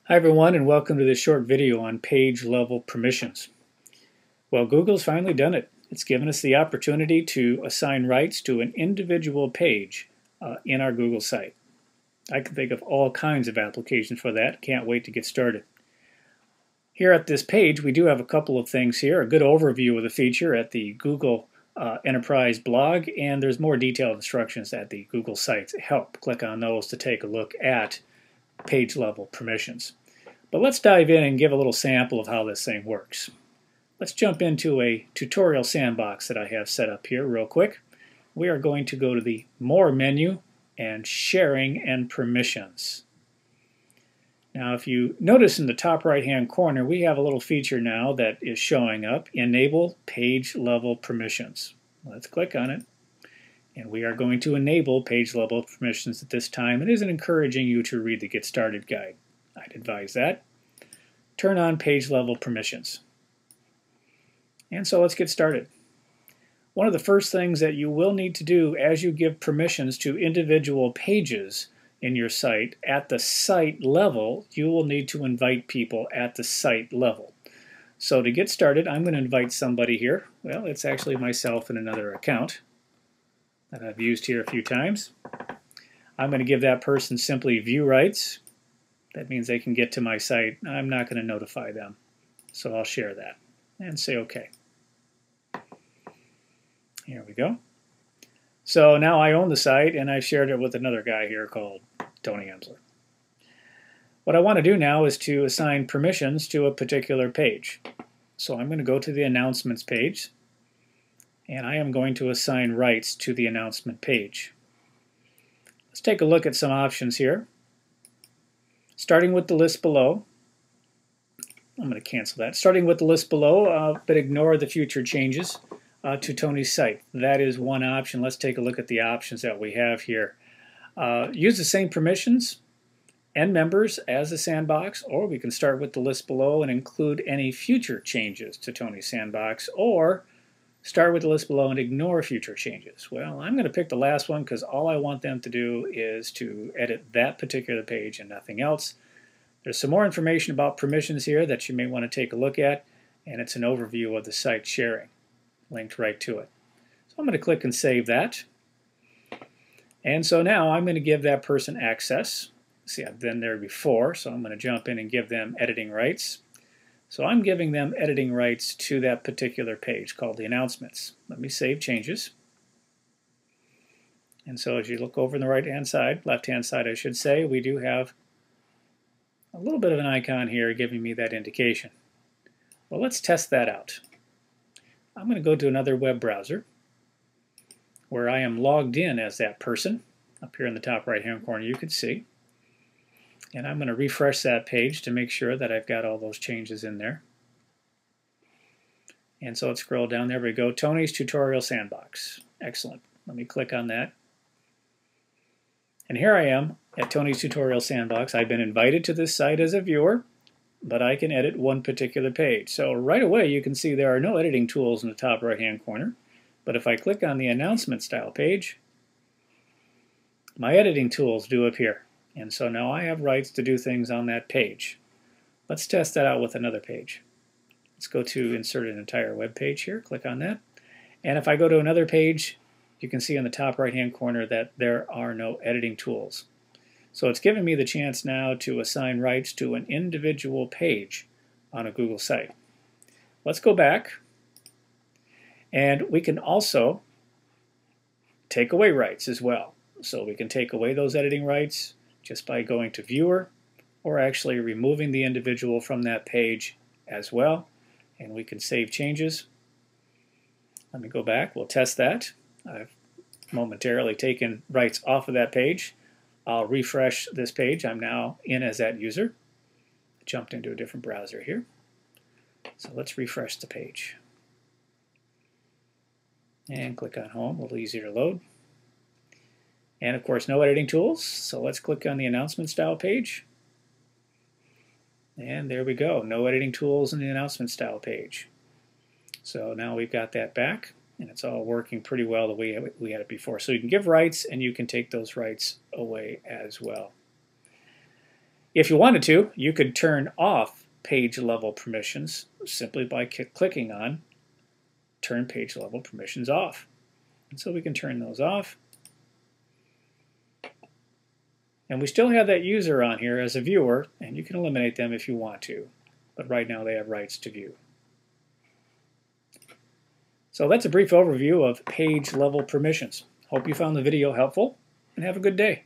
Hi everyone, and welcome to this short video on page level permissions. Well, Google's finally done it. It's given us the opportunity to assign rights to an individual page in our Google site. I can think of all kinds of applications for that. Can't wait to get started. Here at this page, we do have a couple of things here. A good overview of the feature at the Google Enterprise blog, and there's more detailed instructions at the Google Sites help. Click on those to take a look at page level permissions. But let's dive in and give a little sample of how this thing works. Let's jump into a tutorial sandbox that I have set up here real quick. We are going to go to the More menu and Sharing and Permissions. Now if you notice in the top right hand corner, we have a little feature now that is showing up, Enable Page Level Permissions. Let's click on it. And we are going to enable page level permissions at this time. It isn't encouraging you to read the Get Started guide. I'd advise that. Turn on page level permissions. And so let's get started. One of the first things that you will need to do as you give permissions to individual pages in your site, at the site level, you will need to invite people at the site level. So to get started, I'm going to invite somebody here. Well, it's actually myself in another account that I've used here a few times. I'm going to give that person simply view rights. That means they can get to my site. I'm not going to notify them. So I'll share that and say OK. Here we go. So now I own the site and I've shared it with another guy here called Tony Emsler. What I want to do now is to assign permissions to a particular page. So I'm going to go to the announcements page and I am going to assign rights to the announcement page. Let's take a look at some options here. Starting with the list below, I'm going to cancel that. Starting with the list below, but ignore the future changes to Tony's site. That is one option. Let's take a look at the options that we have here. Use the same permissions and members as the sandbox, or we can start with the list below and include any future changes to Tony's sandbox, or start with the list below and ignore future changes. Well, I'm going to pick the last one because all I want them to do is to edit that particular page and nothing else. There's some more information about permissions here that you may want to take a look at, and it's an overview of the site sharing, linked right to it. So I'm going to click and save that. And so now I'm going to give that person access. See, I've been there before, so I'm going to jump in and give them editing rights. So I'm giving them editing rights to that particular page called the announcements. Let me save changes. And so as you look over on the right-hand side, left-hand side I should say, we do have a little bit of an icon here giving me that indication. Well, let's test that out. I'm going to go to another web browser where I am logged in as that person. Up here in the top right-hand corner you can see. And I'm going to refresh that page to make sure that I've got all those changes in there. And so let's scroll down. There we go. Tony's Tutorial Sandbox. Excellent. Let me click on that. And here I am at Tony's Tutorial Sandbox. I've been invited to this site as a viewer, but I can edit one particular page. So right away you can see there are no editing tools in the top right-hand corner. But if I click on the announcement style page, my editing tools do appear. And so now I have rights to do things on that page. Let's test that out with another page. Let's go to insert an entire web page here, click on that. And if I go to another page, you can see in the top right hand corner that there are no editing tools. So it's giving me the chance now to assign rights to an individual page on a Google site. Let's go back, and we can also take away rights as well. So we can take away those editing rights just by going to Viewer, or actually removing the individual from that page as well. And we can save changes. Let me go back. We'll test that. I've momentarily taken rights off of that page. I'll refresh this page. I'm now in as that user. Jumped into a different browser here. So let's refresh the page. And click on Home, a little easier to load. And of course, no editing tools. So let's click on the announcement style page. And there we go. No editing tools in the announcement style page. So now we've got that back, and it's all working pretty well the way we had it before. So you can give rights, and you can take those rights away as well. If you wanted to, you could turn off page level permissions simply by clicking on Turn Page Level Permissions Off. And so we can turn those off. And we still have that user on here as a viewer, and you can eliminate them if you want to. But right now they have rights to view. So that's a brief overview of page level permissions. Hope you found the video helpful, and have a good day.